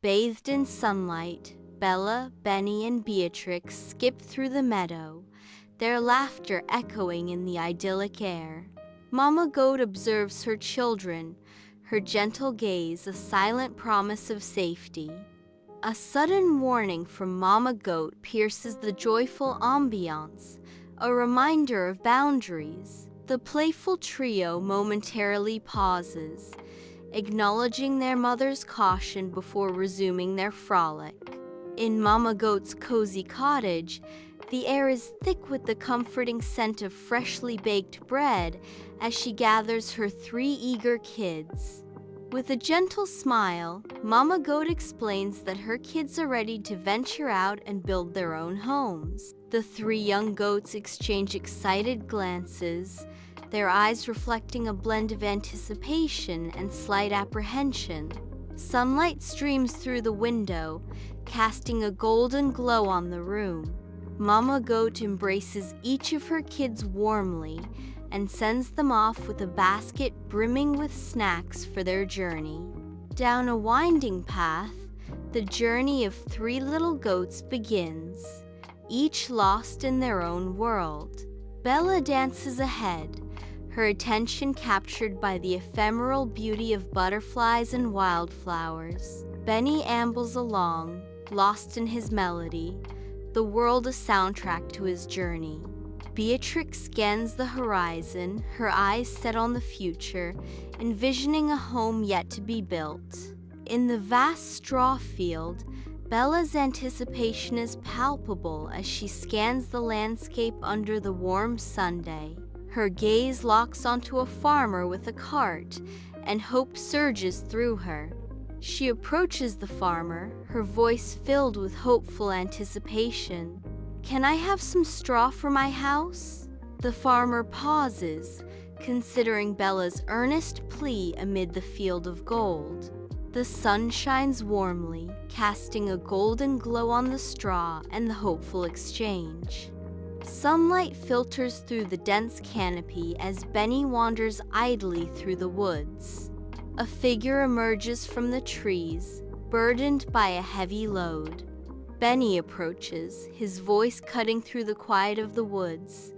Bathed in sunlight, Bella, Benny, and Beatrix skip through the meadow, their laughter echoing in the idyllic air. Mama Goat observes her children, her gentle gaze a silent promise of safety. A sudden warning from Mama Goat pierces the joyful ambiance, a reminder of boundaries. The playful trio momentarily pauses, acknowledging their mother's caution before resuming their frolic. In Mama Goat's cozy cottage, the air is thick with the comforting scent of freshly baked bread as she gathers her 3 eager kids. With a gentle smile, Mama Goat explains that her kids are ready to venture out and build their own homes. The 3 young goats exchange excited glances, their eyes reflecting a blend of anticipation and slight apprehension. Sunlight streams through the window, casting a golden glow on the room. Mama Goat embraces each of her kids warmly and sends them off with a basket brimming with snacks for their journey. Down a winding path, the journey of 3 little goats begins, each lost in their own world. Bella dances ahead, her attention captured by the ephemeral beauty of butterflies and wildflowers. Benny ambles along, lost in his melody, the world a soundtrack to his journey. Beatrix scans the horizon, her eyes set on the future, envisioning a home yet to be built. In the vast straw field, Bella's anticipation is palpable as she scans the landscape under the warm Sunday. Her gaze locks onto a farmer with a cart, and hope surges through her. She approaches the farmer, her voice filled with hopeful anticipation. "Can I have some straw for my house?" The farmer pauses, considering Bella's earnest plea amid the field of gold. The sun shines warmly, casting a golden glow on the straw and the hopeful exchange. Sunlight filters through the dense canopy as Benny wanders idly through the woods. A figure emerges from the trees, burdened by a heavy load. Benny approaches, his voice cutting through the quiet of the woods.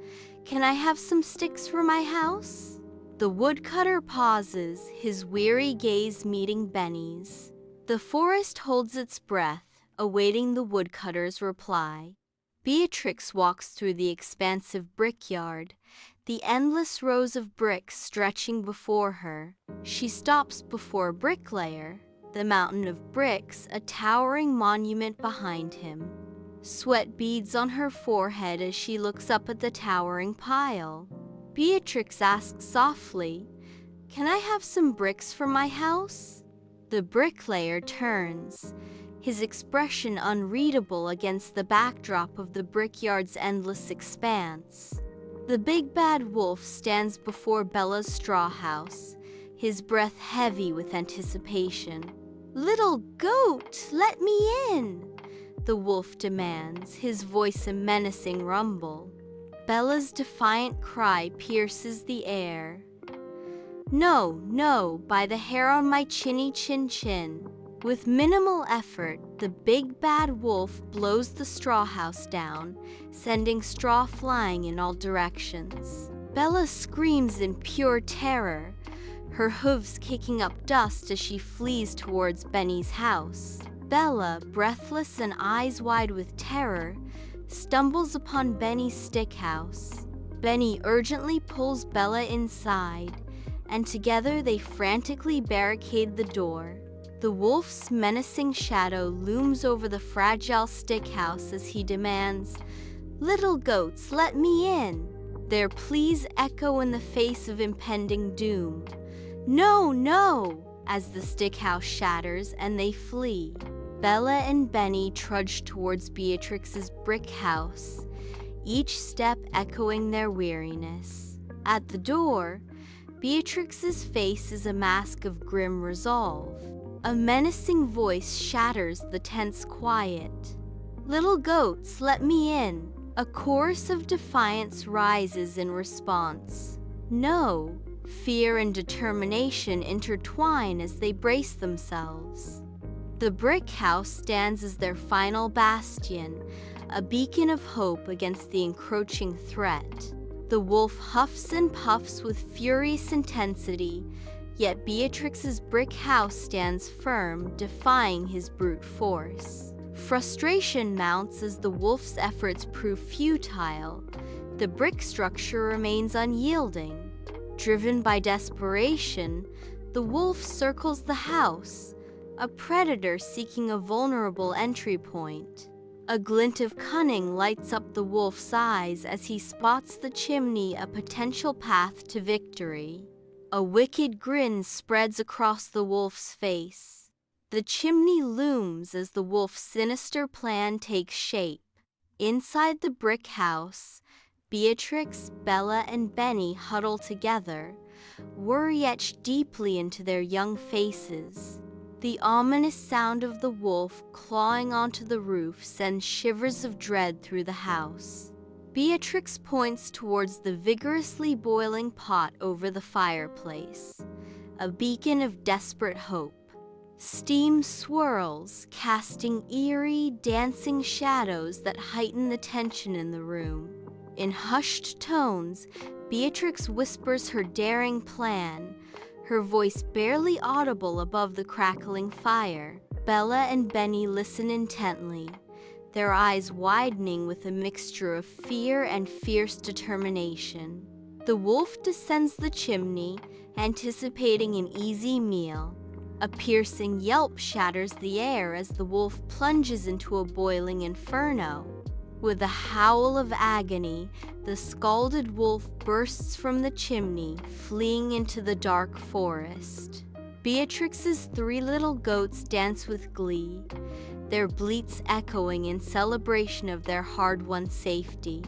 "Can I have some sticks for my house?" The woodcutter pauses, his weary gaze meeting Benny's. The forest holds its breath, awaiting the woodcutter's reply. Beatrix walks through the expansive brickyard, the endless rows of bricks stretching before her. She stops before a bricklayer, the mountain of bricks a towering monument behind him. Sweat beads on her forehead as she looks up at the towering pile. Beatrix asks softly, "Can I have some bricks for my house?" The bricklayer turns, his expression unreadable against the backdrop of the brickyard's endless expanse. The big bad wolf stands before Bella's straw house, his breath heavy with anticipation. "Little goat, let me in!" the wolf demands, his voice a menacing rumble. Bella's defiant cry pierces the air. "No, no, by the hair on my chinny chin chin." With minimal effort, the big bad wolf blows the straw house down, sending straw flying in all directions. Bella screams in pure terror, her hooves kicking up dust as she flees towards Benny's house. Bella, breathless and eyes wide with terror, stumbles upon Benny's stick house. Benny urgently pulls Bella inside, and together they frantically barricade the door. The wolf's menacing shadow looms over the fragile stick house as he demands, "Little goats, let me in!" Their pleas echo in the face of impending doom. "No, no!" as the stick house shatters and they flee. Bella and Benny trudge towards Beatrix's brick house, each step echoing their weariness. At the door, Beatrix's face is a mask of grim resolve. A menacing voice shatters the tense quiet. "Little goats, let me in!" A chorus of defiance rises in response. "No!" Fear and determination intertwine as they brace themselves. The brick house stands as their final bastion, a beacon of hope against the encroaching threat. The wolf huffs and puffs with furious intensity, yet Beatrix's brick house stands firm, defying his brute force. Frustration mounts as the wolf's efforts prove futile. The brick structure remains unyielding. Driven by desperation, the wolf circles the house, a predator seeking a vulnerable entry point. A glint of cunning lights up the wolf's eyes as he spots the chimney, a potential path to victory. A wicked grin spreads across the wolf's face. The chimney looms as the wolf's sinister plan takes shape. Inside the brick house, Beatrix, Bella, and Benny huddle together, worry etched deeply into their young faces. The ominous sound of the wolf clawing onto the roof sends shivers of dread through the house. Beatrix points towards the vigorously boiling pot over the fireplace, a beacon of desperate hope. Steam swirls, casting eerie, dancing shadows that heighten the tension in the room. In hushed tones, Beatrix whispers her daring plan, her voice barely audible above the crackling fire. Bella and Benny listen intently, their eyes widening with a mixture of fear and fierce determination. The wolf descends the chimney, anticipating an easy meal. A piercing yelp shatters the air as the wolf plunges into a boiling inferno. With a howl of agony, the scalded wolf bursts from the chimney, fleeing into the dark forest. Beatrix's 3 little goats dance with glee, their bleats echoing in celebration of their hard-won safety.